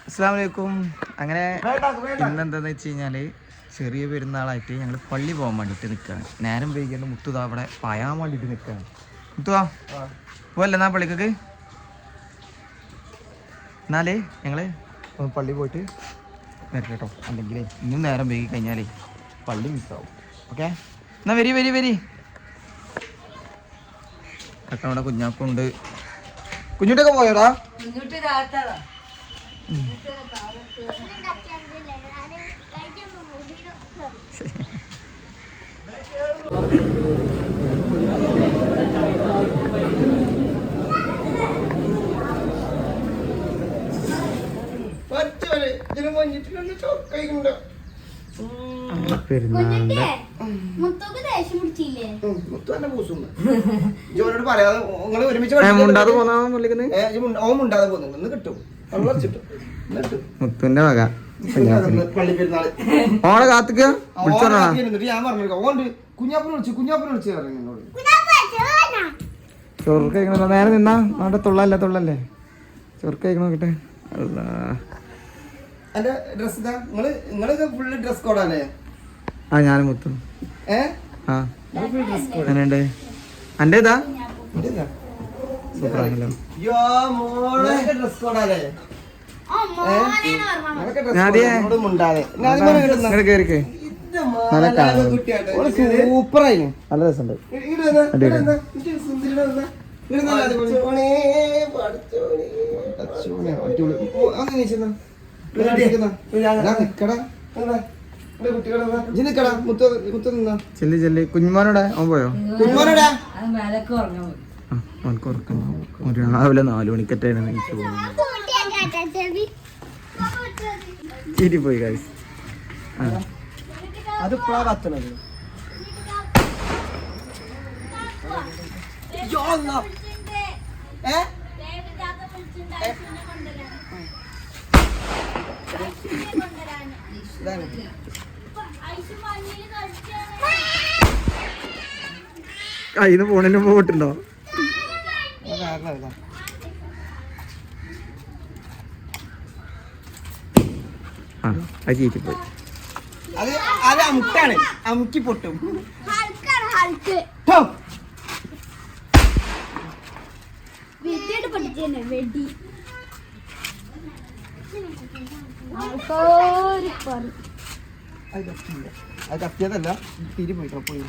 അസ്സലാമലൈക്കും. അങ്ങനെ ഇന്നെന്താന്ന് വെച്ച് കഴിഞ്ഞാല് ചെറിയ പെരുന്നാളായിട്ട് ഞങ്ങൾ പള്ളി പോകാൻ വേണ്ടിയിട്ട് നിൽക്കുകയാണ്. നേരം വൈകിയാലും മുത്തുതാ അവിടെ പായാൻ വേണ്ടിയിട്ട് നിൽക്കുകയാണ്. മുത്തുവാ പോവല്ലേ എന്നാ പള്ളിക്കൊക്കെ? എന്നാലേ ഞങ്ങള് പള്ളി പോയിട്ട് വരട്ടെ കേട്ടോ. അല്ലെങ്കിൽ ഇന്നും നേരം വൈകി കഴിഞ്ഞാലേ പള്ളി മിസ്സാവും. ഓക്കെ എന്നാ വരി വരി വരി. കക്ക അവിടെ കുഞ്ഞാക്കുണ്ട്. കുഞ്ഞുട്ടൊക്കെ പോയോടാ? മുത്തുന്റെ വക ഓളെ കാത്തിക്ക ചോറ് കഴിക്കണ നേരെ നിന്നാ അവിടെ തുള്ളല്ലേ തുള്ളല്ലേ ചോറ് കഴിക്കണ നോക്കട്ടെ. ആ ഞാനും മുത്തു. അങ്ങനെയുണ്ട്. അന്റെ ഇതാ സൂപ്പറാണല്ലോ. കേറിക്കേ സൂപ്പറായി. നല്ല രസമുണ്ട്. ചെല്ലി ചെല്ലി കുഞ്ഞുമോനോടെ അവൻ പോയോ? രാവിലെ 4 മണിക്കറ്റാണ് ചിരി പോയി കാശ്. അതിപ്പോഴാ കത്തണത്. കയ്യിന്ന് ഫോണിന് പോയിട്ടുണ്ടോ? പോയി. അത് അമുക്കാണ്, അമുക്കി പൊട്ടും. അത് കത്തിയതല്ല, തിരി പോയി പോയി.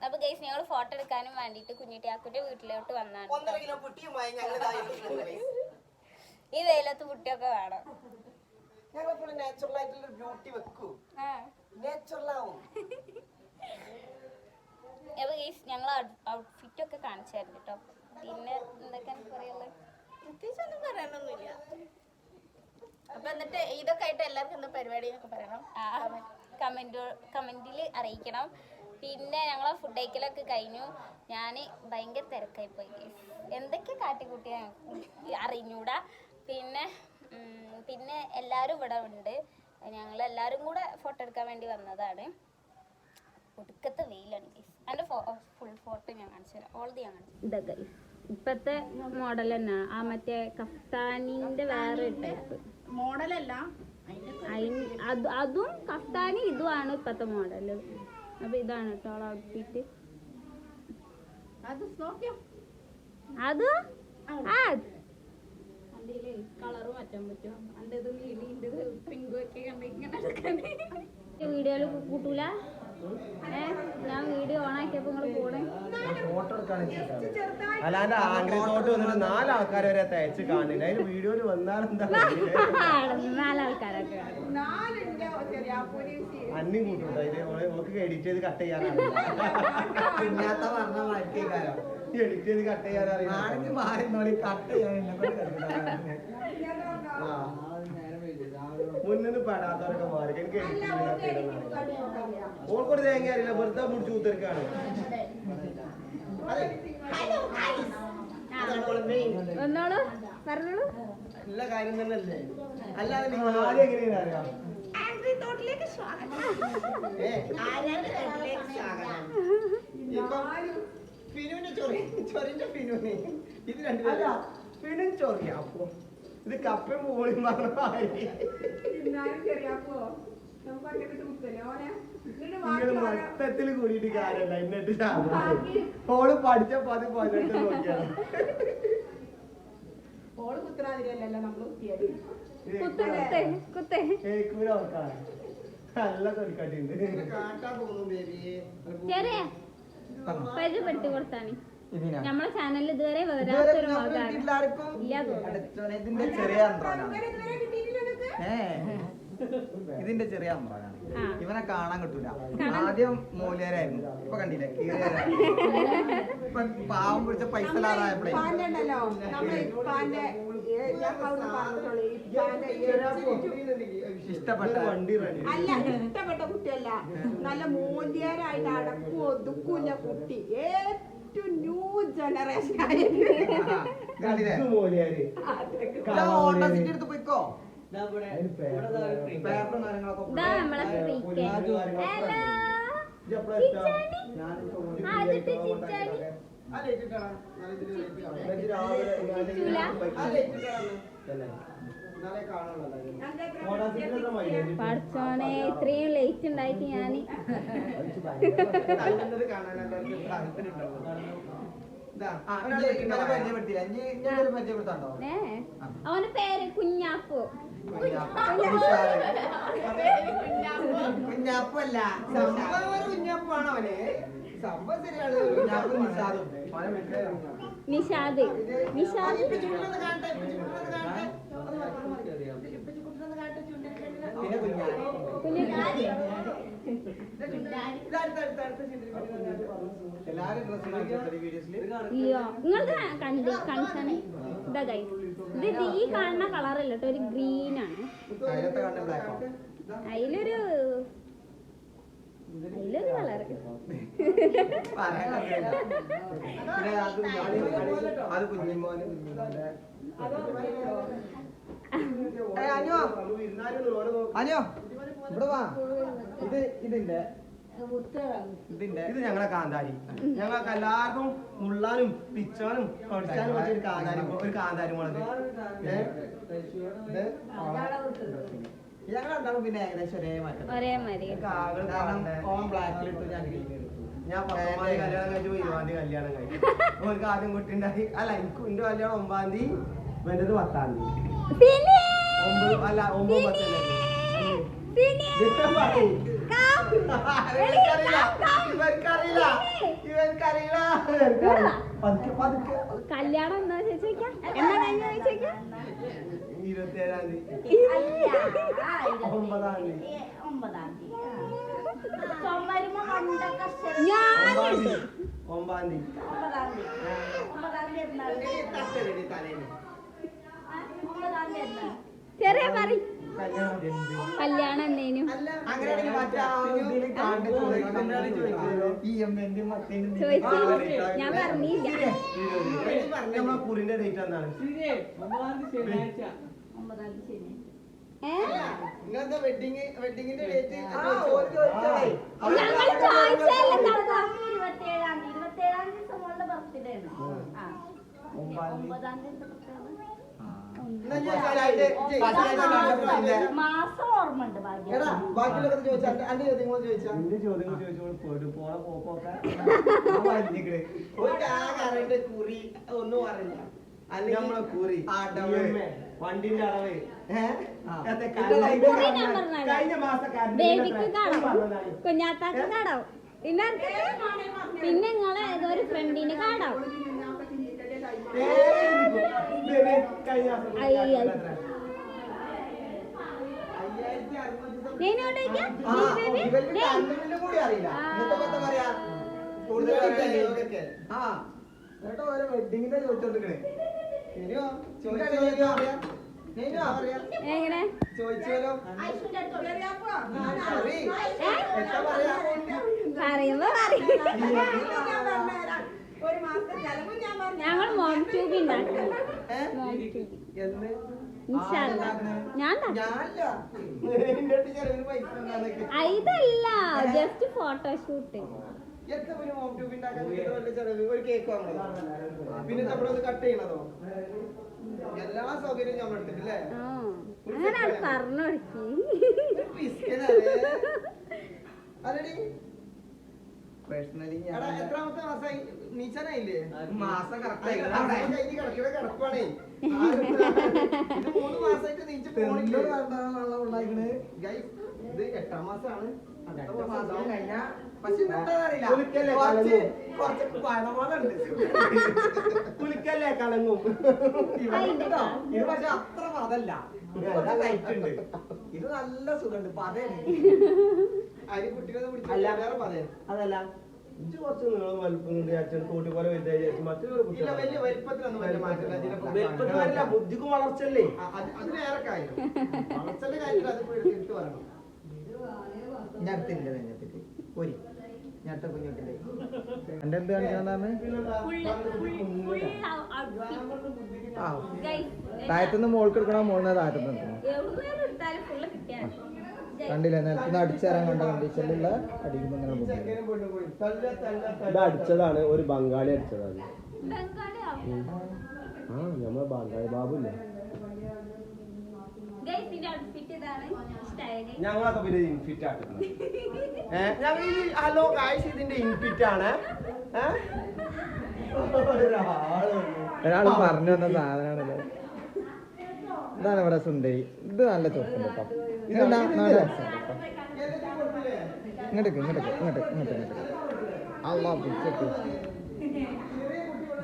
അപ്പൊ ഗൈസ് ഞങ്ങൾ ഫോട്ടോ എടുക്കാനും വേണ്ടിട്ട് കുഞ്ഞിട്ടിയാക്കുന്റെ വീട്ടിലോട്ട് വന്നാണ്. ഈ വെയിലത്ത് കുട്ടിയൊക്കെ വേണം. അപ്പൊ ഗൈസ് ഞങ്ങൾ ഔട്ട്ഫിറ്റ് ഒക്കെ കാണിച്ചായിരുന്നു കേട്ടോ. പിന്നെ എന്തൊക്കെയാണ് പറയുള്ളത്? പ്രത്യേകിച്ചൊന്നും പറയാനൊന്നുമില്ല. അപ്പൊ എന്നിട്ട് ഇതൊക്കെ ആയിട്ട് എല്ലാവർക്കും എന്താ പരിപാടി എന്നൊക്കെ പറയണം. കമന്റിൽ അറിയിക്കണം. പിന്നെ ഞങ്ങളെ ഫുഡ് കഴിക്കലൊക്കെ കഴിഞ്ഞു. ഞാൻ ഭയങ്കര തിരക്കായി പോയി. എന്തൊക്കെ കാട്ടിക്കൂട്ടിയാ അറിഞ്ഞൂടാ. പിന്നെ എല്ലാവരും ഇവിടെ ഉണ്ട്. ഞങ്ങളെല്ലാവരും കൂടെ ഫോട്ടോ എടുക്കാൻ വേണ്ടി വന്നതാണ്. ഒടുക്കത്തെ വെയിലാണ് ഗൈസ്. എൻ്റെ ഫുൾ ഫോട്ടോ ഞാൻ കാണിച്ചു തരാം. ഓൾറെഡി ഞാൻ കാണിച്ചു. ഇതൊക്കെ ഇപ്പത്തെ മോഡൽ തന്നെ. ആ മറ്റേ കഫ്താനിന്റെ വേറെ ടൈപ്പ് മോഡലല്ല, അതും കഫ്താനി ഇതുമാണ് ഇപ്പത്തെ മോഡല്. അപ്പൊ ഇതാണ് കേട്ടോ ഔട്ട്ഫിറ്റ്. അത് കളറ് മാറ്റാൻ പറ്റും. അൻ്റെത് നീലിൻ്റെത് പിങ്കും ഒക്കെ കണ്ടിങ്ങനെ വീഡിയോയിൽ കൂട്ടൂല. ഞാൻ വീഡിയോ ഓൺ ആക്കിയപ്പോ നിങ്ങള് പോണേ ഫോട്ടോ അല്ലാണ്ട് ആഗ്രഹത്തോട്ട് വന്നിട്ട് 4 ആൾക്കാർ വരെ തയ്ച്ച് കാണില്ല. അതിന് വീഡിയോയിൽ വന്നാലെന്താ 4 ആൾക്കാരൊക്കെ അന്യം കൂട്ടുണ്ടോ അതിന് നമുക്ക് എഡിറ്റ് ചെയ്ത് കട്ട് ചെയ്യാനാണ് എഡിറ്റ് ചെയ്ത് കട്ട് ചെയ്യാനറിയാം കട്ട് മുന്നിന്ന് പെടാത്തവരൊക്കെ മാറി എനിക്ക് ഓൾക്കൊരു തേങ്ങ അറിയില്ല വെറുതെ മുടിച്ചു കൂത്തിരിക്കാണ് വന്നോളൂ പറഞ്ഞോളൂ. നല്ല കാര്യം തന്നെ അല്ലേ? അല്ലാതെ നിങ്ങൾ ആദ്യം എങ്ങനെയാണ് അറിയാം ഇത് രണ്ടുപേരും ഫിനും ചൊറിയാ. അപ്പൊ ഇത് കപ്പയും പൂളിയും മൊത്തത്തിൽ കൂടിയിട്ട് കാര്യമല്ല. എന്നിട്ട് ഓള് പഠിച്ചപ്പോ അത് 18 നോക്കിയാണ്. ഓള് കുത്തനാതിരിയല്ലല്ലോ നമ്മള് കുത്തിയത്. നല്ല തൊലിക്കാട്ടുണ്ട്. പരിചയപ്പെടുത്തി കൊടുത്താണ് നമ്മളെ ചാനലിൽ ഇതുവരെ വരാത്തൊരു ഇതിന്റെ ചെറിയ ഇതിന്റെ ചെറിയ അമ്പ്രാനാണ്. ഇവനെ കാണാൻ കിട്ടൂല. ആദ്യം മൂലേരായിരുന്നു, ഇപ്പൊ കണ്ടില്ലേ ഇപ്പൊ പാവം പിടിച്ച പൈസ ലാഭമായപ്പോഴേ ഇഷ്ടപ്പെട്ട വണ്ടി അല്ല, ഇഷ്ടപ്പെട്ട കുട്ടിയല്ല, നല്ല മൂല്യരായിട്ട് അടക്കും ഒതുക്കൂല്ല കുട്ടി. ഏറ്റവും ന്യൂ ജനറേഷൻ എടുത്ത് പോയിക്കോ. പഠിച്ചോനെ ഇത്രയും ലേറ്റ് ഉണ്ടായിട്ട് ഞാന് അവന്റെ പേര് കുഞ്ഞാപ്പു. കുഞ്ഞാപ്പല്ല, കുഞ്ഞാപ്പാണ് അവന്. സംഭവം ശരിയാണ്. നിഷാദ്. നിഷാദ് നിങ്ങൾക്ക് കൺസേൺ ഇതാ ഗൈസ്, ഇത് ഈ കാണുന്ന കളറല്ല കേട്ടോ, ഒരു ഗ്രീൻ ആണ്. അതിലൊരു കളറ് അത് കുഞ്ഞിമോന് അനിയോ ഇവിടെ വാ. ഇത് ഞങ്ങളെ കാന്താരി. ഞങ്ങൾക്ക് എല്ലാവർക്കും മുള്ളാനും പിച്ചാനും കടിച്ചാനും ഒരു കാന്താരി മുളക്. ഞങ്ങളുണ്ടാവും പിന്നെ ഏകദേശം ഒരേ മാതിരി. ഓൺ ബ്ലാക്കിലിട്ട് ഞാൻ 10 കല്യാണം കഴിച്ചു, 20 കല്യാണം കഴിച്ചു. ഓർക്ക് ആദ്യം കുട്ടിണ്ടായി. അല്ല, എനിക്ക് എന്റെ കല്യാണം 9 തീയതി, വേണ്ടത് 10 തീയതി. 9 അല്ല 9 10 കല്യാണം എന്താ ചോദിച്ചാ? എന്നാ കഴിഞ്ഞ ചോദിച്ചാ? 27-ാം തീയതി, 9-ാം തീയതി, 9-ാം തീയതി. ചെറിയ പറ കല്യാണം എന്നേനും ഞാൻ പറഞ്ഞില്ല. കുറിന്റെ ഡേറ്റ് എന്താണ്? വെഡിങ്ങിന്റെ ഡേറ്റ് ഞങ്ങൾ ചോദിച്ചല്ലേ. 27-ാം ദിവസം മോളുടെ ബർത്ത്ഡേ ആണ്. 9-ാം തീയതി മാസം ഓർമ്മ ഉണ്ട്. ബാക്കിയുള്ളൊക്കെ ചോദിച്ചാൽ എന്റെ ചോദ്യങ്ങൾ ചോദിച്ചാൽ എന്റെ ചോദ്യങ്ങൾ ചോദിച്ചോളൂ. പോണ പോക്കൊക്കെ കുറി ഒന്നും അറിയില്ല. നമ്മളെ കൂറി വണ്ടിന്റെ അളവ് കുറി ഞാൻ പറഞ്ഞതാ. കഴിഞ്ഞ മാസം ബേബിക്ക് കാണാം, കുഞ്ഞാത്താക്ക് കാണാം, പിന്നെ പിന്നെ നിങ്ങളെ ഏതോ ഒരു ഫ്രണ്ടിന് കാണാം. കൂടി അറിയില്ല എന്താ പറയാ ഓരോ വെഡിങ്ങിന്റെ ചോദിച്ചോണ്ടിരിക്കണേ എങ്ങനെ ചോദിച്ചാലോ പറയുമ്പോ ഒരു മാസത്തെ ചെലവ് ഞാൻ പറഞ്ഞു. ഞങ്ങൾ മോം ട്യൂബ് ഉണ്ടാക്കണം. മോം ട്യൂബ് ഞാൻ ഇതല്ല, ജസ്റ്റ് ഫോട്ടോഷൂട്ട്. ഒരു കേക്ക് വാങ്ങണം, പിന്നെ നമ്മളത് കട്ട് ചെയ്യണതോ, എല്ലാ സൗകര്യവും നമ്മൾ എടുത്തിട്ടില്ലേ? അങ്ങനെ പറഞ്ഞു കൊടുക്കി. പേഴ്സണലി എത്രാമത്തെ മാസമായി നീച്ചാനായില്ലേ? മാസം കറക്റ്റ് കിടപ്പാണേ 3 മാസമായിട്ട് നീച്ച് പോണില്ല. ഇത് 8ാം മാസമാണ്. അടുത്ത മാസം കഴിഞ്ഞാ കുളിക്കല്ലേ കളങ്ങും. ഇത് പക്ഷെ അത്ര അതല്ല, ഇത് നല്ല സുഖമുണ്ട്. പതയാണ് അരി കുട്ടികളെ പിടിച്ചാൽ പതേ. അതല്ല കുറച്ച് നീളം വലിപ്പം കൂട്ടി പോലെ വലിയ വലിപ്പത്തിലൊന്നും വലിയ മാറ്റമില്ല. ബുദ്ധിക്കും വളർച്ചല്ലേ, അത് വേറെ കാര്യം. വളർച്ചന്റെ കാര്യത്തിൽ അത് എടുത്ത് പറയണം. ഞെട്ടില്ല നെഞ്ഞത്തിട്ട് ഒരു ഞെട്ട കുഞ്ഞിട്ടില്ലേ എന്റെ എന്ത് കാണിക്കണെന്നാണ് താഴത്തുനിന്ന് മോൾക്ക് എടുക്കണോ മോളിനെ താഴത്തുനിന്ന് എടുക്കണം? കണ്ടില്ല നേരത്തെ അടിച്ചേരാൻ കണ്ട കണ്ടീഷനിലുള്ള അടിക്കുമ്പോ ഇങ്ങനെ ഇത് അടിച്ചതാണ്, ഒരു ബംഗാളി അടിച്ചതാണ്. നമ്മളെ ബംഗാളി ബാബുല്ലേ. ഞങ്ങളൊക്കെ പിന്നെ ഇൻഫിറ്റ് ആക്കുന്നത്. ഹലോ ഗായ്സ്, ഇതിന്റെ ഇൻഫിറ്റ് ആണ്. ഒരാള് പറഞ്ഞു വന്ന സാധനമാണല്ലോ. ഇതാണ് ഇവിടെ സുന്ദരി. ഇത് നല്ല ചോക്കുണ്ട് കേട്ടോ.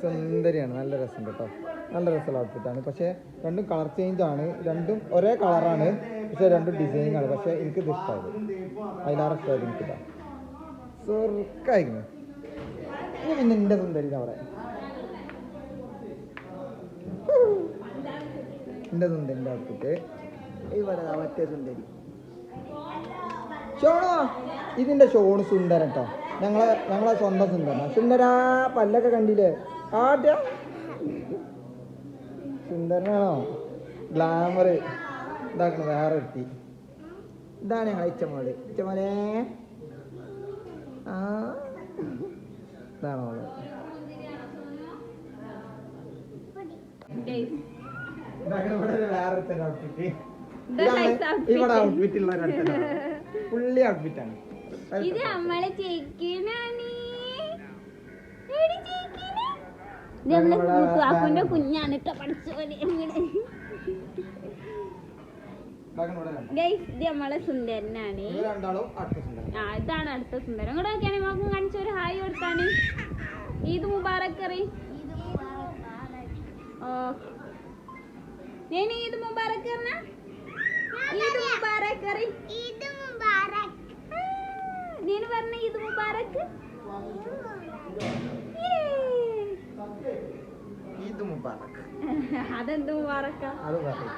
സുന്ദരിയാണ്, നല്ല രസമുണ്ട് കേട്ടോ. നല്ല രസമുള്ള ഔട്ട്ഫിറ്റാണ്. പക്ഷെ രണ്ടും കളർ ചേഞ്ച് ആണ്, രണ്ടും ഒരേ കളറാണ്, പക്ഷെ രണ്ടും ഡിസൈനിങ് ആണ്. പക്ഷെ എനിക്കിത് ഇഷ്ടമായത്, അതിലാറ് ഇഷ്ടമായത് എനിക്കിതാ. സ്വർക്കായിരുന്നു. പിന്നെ എൻ്റെ സുന്ദരി അവിടെ, എൻ്റെ സുന്ദരിൻ്റെ ഔട്ട്ഫിറ്റ്. ഇവിടെ മറ്റേ സുന്ദരി ഷോണോ, ഇതിൻ്റെ ഷോണ് സുന്ദരൻ കേട്ടോ. ഞങ്ങളെ സ്വന്തം സുന്ദരനാ. സുന്ദരാ പല്ലൊക്കെ കണ്ടില്ലേ? ആദ്യ സുന്ദരനാണോ? ഗ്ലാമർ ഇതാക്കണ വേറെ എത്തി. ഇതാണ് ഞങ്ങളെ ഇച്ചമോള്. ഇച്ചമോളെ ആ ഇതാണോ മോള്? വേറെ ഔട്ട്ഫിറ്റ്. ഇവിടെ ഔട്ട്ഫിറ്റ് ഉള്ള പുള്ളി ഔട്ട്ഫിറ്റാണ്. ഇത് നമ്മളെ ചേക്കിനാണ്, നമ്മളെ കുഞ്ഞാണ് കേട്ടോ. പഠിച്ചോനെ ഇത് നമ്മളെ സുന്ദരനാണ്. ഇതാണ് അടുത്ത സുന്ദരൻ. കൂടെ നോക്കിയാണെങ്കിൽ നമുക്ക് കാണിച്ചൊരു ഹായ് കൊടുത്താണ്. ഈദ് മുബാറക് കറി. ഞാൻ ഈദ് മുബാറക് പറഞ്ഞ ഈദ് മുബാറക് കറി. നീന് പറഞ്ഞ ഈദ് മുബാറക്. ഈദ് മുബാറക്. അതെന്ത് മുബാറക്ക? അത് പറയും.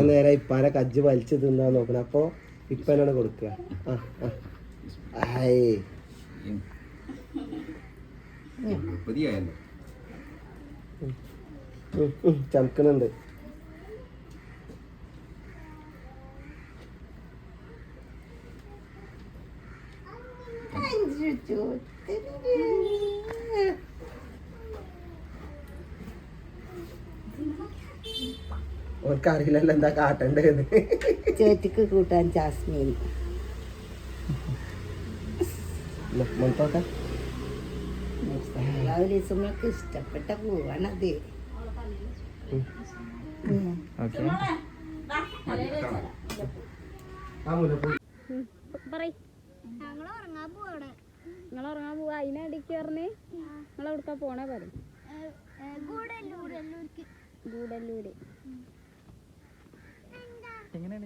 നേരെ ഇപ്പാനെ കജ്ജ് വലിച്ചു തിന്നാൻ നോക്കണം. അപ്പൊ ഇപ്പനാണ് കൊടുക്കുക. ചമക്കണുണ്ട്. ഓർക്കറിയില്ലല്ലോ എന്താ കാട്ടേണ്ടത്. ചേച്ചിക്ക് കൂട്ടാൻ ജാസ്മിൻ. മുൻപോട്ടെ സുമക്ക് ഇഷ്ടപ്പെട്ട പൂവാണത്. ഓക്കെ നിങ്ങൾ ഉറങ്ങാൻ പോവാ. അതിനടിക്ക് പറഞ്ഞ് നിങ്ങൾ എവിടുക്കാ പോണേ പറയും. ഗൂഡല്ലൂര്. എങ്ങനെയാണ്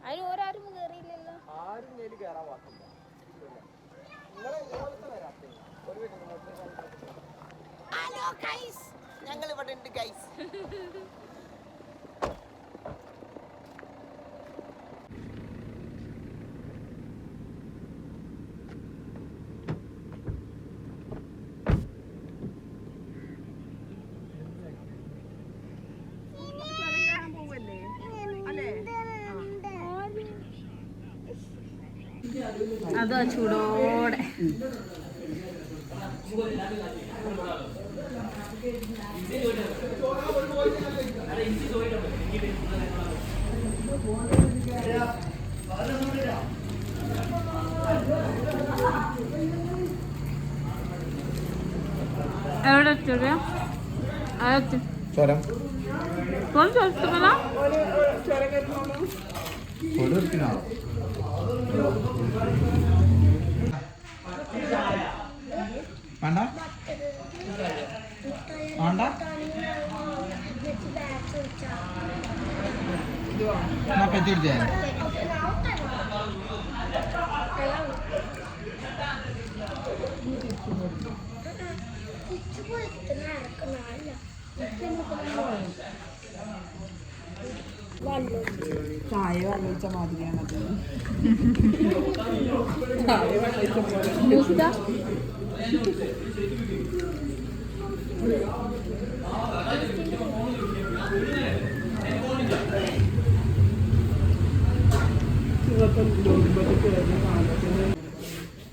അതിന് ഓരാരും കേറിയില്ലല്ലോ. ഞങ്ങൾ ഇവിടെ ഉണ്ട് ഗൈസ്. അതോ ചൂടോടെ. എവിടെ എത്തിയോ? ചുരം വേണ്ട വേണ്ട പറ്റിടിച്ചേ. ചായ വെള്ളിച്ച മാതിരിയാണ്.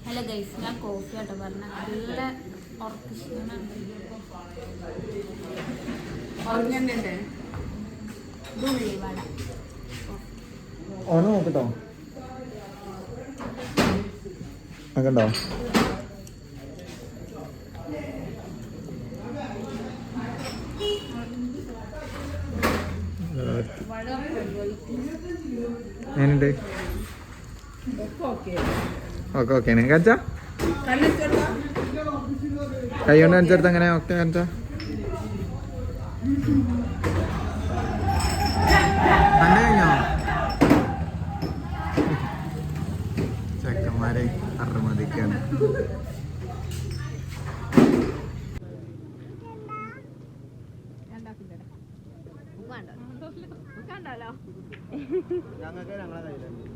ഹലോ ഗൈസ്, ഞാൻ കോഫി ആട്ടോ പറഞ്ഞ. നല്ല ഉള്ളിവട. ഓനെ നോക്കട്ടോ കണ്ടോ? ഞാനുണ്ട്. ഓക്കെ ഓക്കെ കാണിച്ചാ കൈ കൊണ്ട് കാണിച്ചെടുത്ത് അങ്ങനെ ഓക്കെ കാണിച്ചാ കണ്ടു കഴിഞ്ഞോ? ചെക്കന്മാരെ അറുമതിക്കാണ്. ഞങ്ങൾക്ക് ഞങ്ങളെ കയ്യിലുണ്ട്.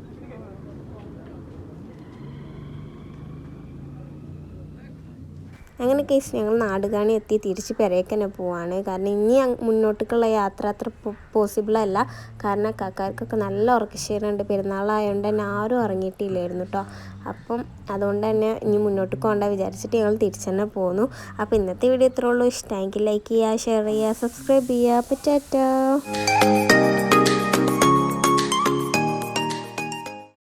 അങ്ങനെ കേസ് ഞങ്ങൾ നാടുകാണി എത്തി തിരിച്ച് പെരേക്ക് തന്നെ പോവാണ്. കാരണം ഇനി മുന്നോട്ടേക്കുള്ള യാത്ര അത്ര പോസിബിളല്ല. കാരണം കാക്കാർക്കൊക്കെ നല്ല ഉറക്കക്ഷീണമുണ്ട്. പെരുന്നാളായതുകൊണ്ട് തന്നെ ആരും ഉറങ്ങിയിട്ടില്ലായിരുന്നു കേട്ടോ. അപ്പം അതുകൊണ്ട് തന്നെ ഇനി മുന്നോട്ട് പോകണ്ട വിചാരിച്ചിട്ട് ഞങ്ങൾ തിരിച്ചു തന്നെ പോന്നു. അപ്പോൾ ഇന്നത്തെ വീഡിയോ ഇത്രേ ഉള്ളൂ. ഇഷ്ടമെങ്കിൽ ലൈക്ക് ചെയ്യുക, ഷെയർ ചെയ്യുക, സബ്സ്ക്രൈബ് ചെയ്യുക. അപ്പോൾ ടാറ്റാ.